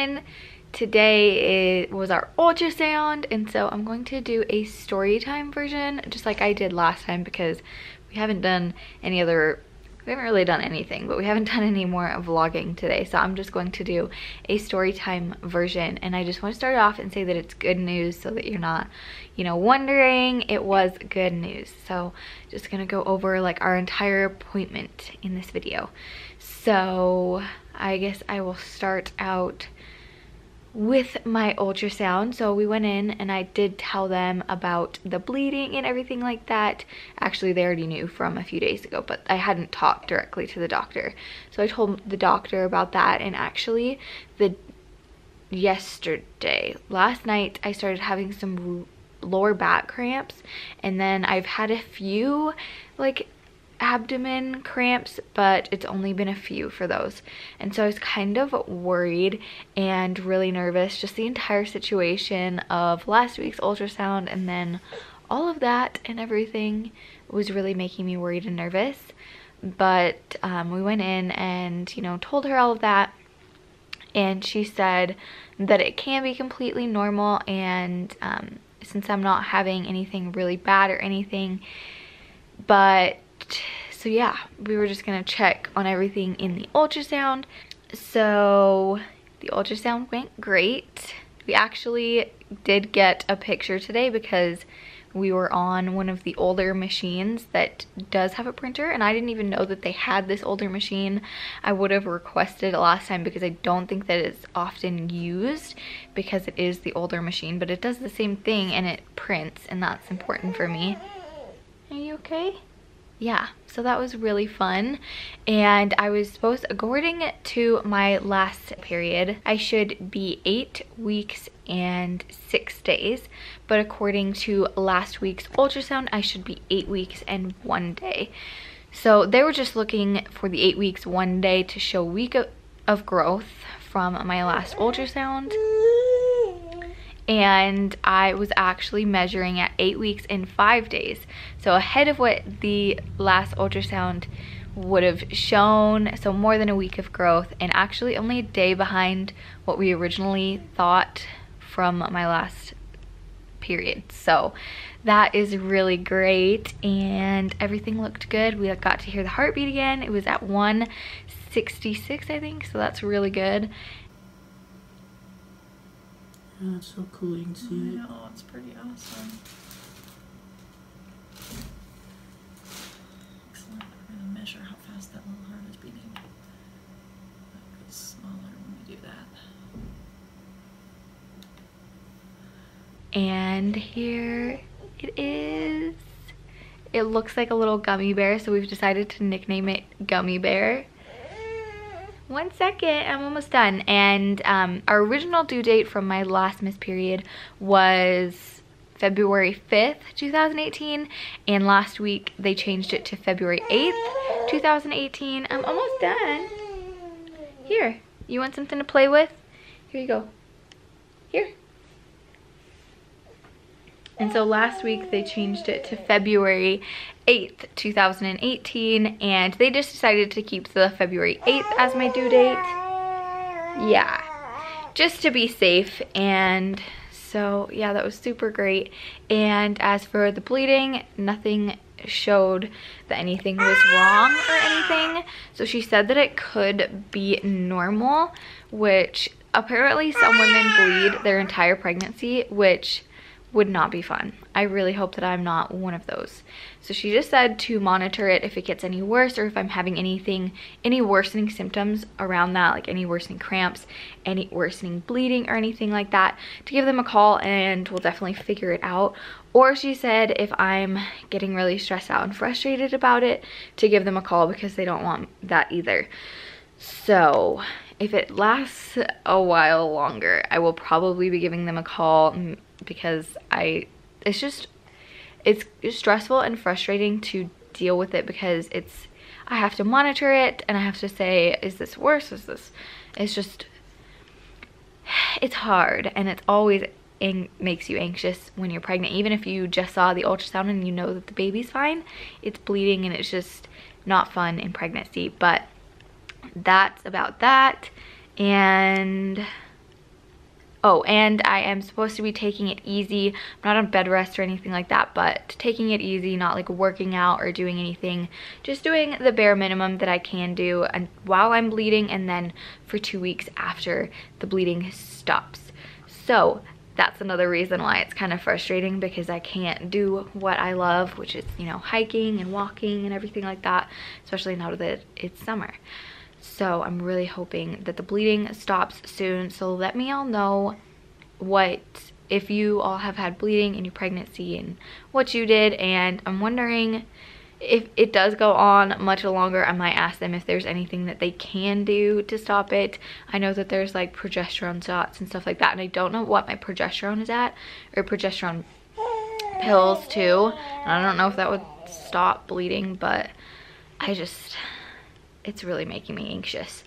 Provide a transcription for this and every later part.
everyone. Today was our ultrasound, and so I'm going to do a story time version just like I did last time because we haven't done any other, we haven't really done anything, but we haven't done any more vlogging today. So I'm just going to do a story time version, and I just want to start off and say that it's good news so that you're not, you know, wondering. It was good news. So just gonna go over like our entire appointment in this video. So I guess I will start out with my ultrasound. So we went in and I did tell them about the bleeding and everything like that. Actually, they already knew from a few days ago, but I hadn't talked directly to the doctor. So I told the doctor about that, and actually last night I started having some lower back cramps, and then I've had a few like abdomen cramps, but it's only been a few for those. And so I was kind of worried and really nervous. Just the entire situation of last week's ultrasound and then all of that and everything was really making me worried and nervous. But we went in and, you know, told her all of that, and she said that it can be completely normal, and since I'm not having anything really bad or anything, but so yeah, we were just gonna check on everything in the ultrasound. So the ultrasound went great. We actually did get a picture today because we were on one of the older machines that does have a printer, and I didn't even know that they had this older machine. I would have requested it last time because I don't think that it's often used because it is the older machine, but it does the same thing and it prints, and that's important for me. Are you okay? Yeah, so that was really fun. And I was supposed, according to my last period, I should be 8 weeks and 6 days, but according to last week's ultrasound, I should be 8 weeks and 1 day. So they were just looking for the 8 weeks 1 day to show week of growth from my last ultrasound. And I was actually measuring at 8 weeks and 5 days. So ahead of what the last ultrasound would have shown, so more than a week of growth, and actually only a day behind what we originally thought from my last period. So that is really great, and everything looked good. We got to hear the heartbeat again. It was at 166, I think, so that's really good. Yeah, it's so cool, you can see it. I know, it's pretty awesome. Excellent. We're going to measure how fast that little heart is beating. That gets smaller when we do that. And here it is. It looks like a little gummy bear, so we've decided to nickname it Gummy Bear. 1 second, I'm almost done. And our original due date from my last missed period was February 5th, 2018, and last week they changed it to February 8th, 2018. I'm almost done. Here, you want something to play with? Here you go. Here. And so last week they changed it to February 8th, 2018, and they just decided to keep the February 8th as my due date. Yeah, just to be safe. And so yeah, that was super great. And as for the bleeding, nothing showed that anything was wrong or anything. So she said that it could be normal, which apparently some women bleed their entire pregnancy, which would not be fun. I really hope that I'm not one of those. So she just said to monitor it if it gets any worse, or if I'm having any worsening symptoms around that, like any worsening cramps, any worsening bleeding or anything like that, to give them a call and we'll definitely figure it out. Or she said if I'm getting really stressed out and frustrated about it, to give them a call because they don't want that either. So if it lasts a while longer, I will probably be giving them a call because it's stressful and frustrating to deal with it because I have to monitor it and I have to say, is this worse? It's hard, and it's always makes you anxious when you're pregnant. Even if you just saw the ultrasound and you know that the baby's fine, it's bleeding and it's just not fun in pregnancy. But that's about that. And Oh, and I am supposed to be taking it easy. I'm not on bed rest or anything like that, but taking it easy, not like working out or doing anything. Just doing the bare minimum that I can do and while I'm bleeding, and then for 2 weeks after the bleeding stops. So that's another reason why it's kind of frustrating, because I can't do what I love, which is, you know, hiking and walking and everything like that, especially now that it's summer. So I'm really hoping that the bleeding stops soon. So let me all know if you all have had bleeding in your pregnancy and what you did. And I'm wondering if it does go on much longer, I might ask them if there's anything that they can do to stop it. I know that there's like progesterone shots and stuff like that, and I don't know what my progesterone is at, or progesterone pills too. And I don't know if that would stop bleeding, but it's really making me anxious.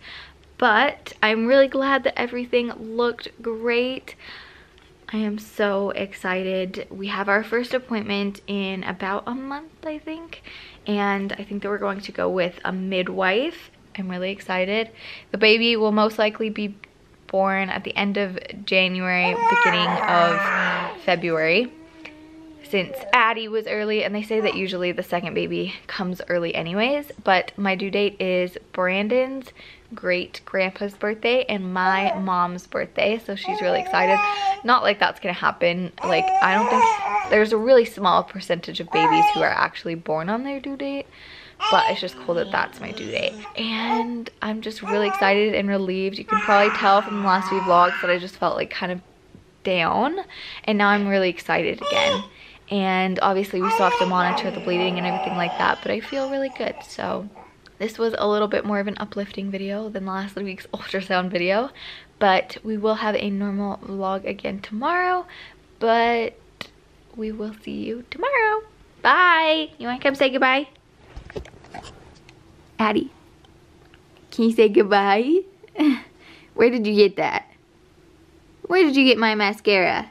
But I'm really glad that everything looked great. I am so excited. We have our first appointment in about a month, I think. And I think that we're going to go with a midwife. I'm really excited. The baby will most likely be born at the end of January, beginning of February, since Addie was early, and they say that usually the second baby comes early anyways. But my due date is Brandon's great grandpa's birthday and my mom's birthday, so she's really excited. Not like that's gonna happen, like I don't think, there's a really small percentage of babies who are actually born on their due date, but it's just cool that that's my due date. And I'm just really excited and relieved. You can probably tell from the last few vlogs that I just felt like kind of down, and now I'm really excited again. And obviously we still have to monitor the bleeding and everything like that, but I feel really good. So this was a little bit more of an uplifting video than last week's ultrasound video, but we will have a normal vlog again tomorrow. But we will see you tomorrow. Bye. You want to come say goodbye? Addie, can you say goodbye? Where did you get that? Where did you get my mascara?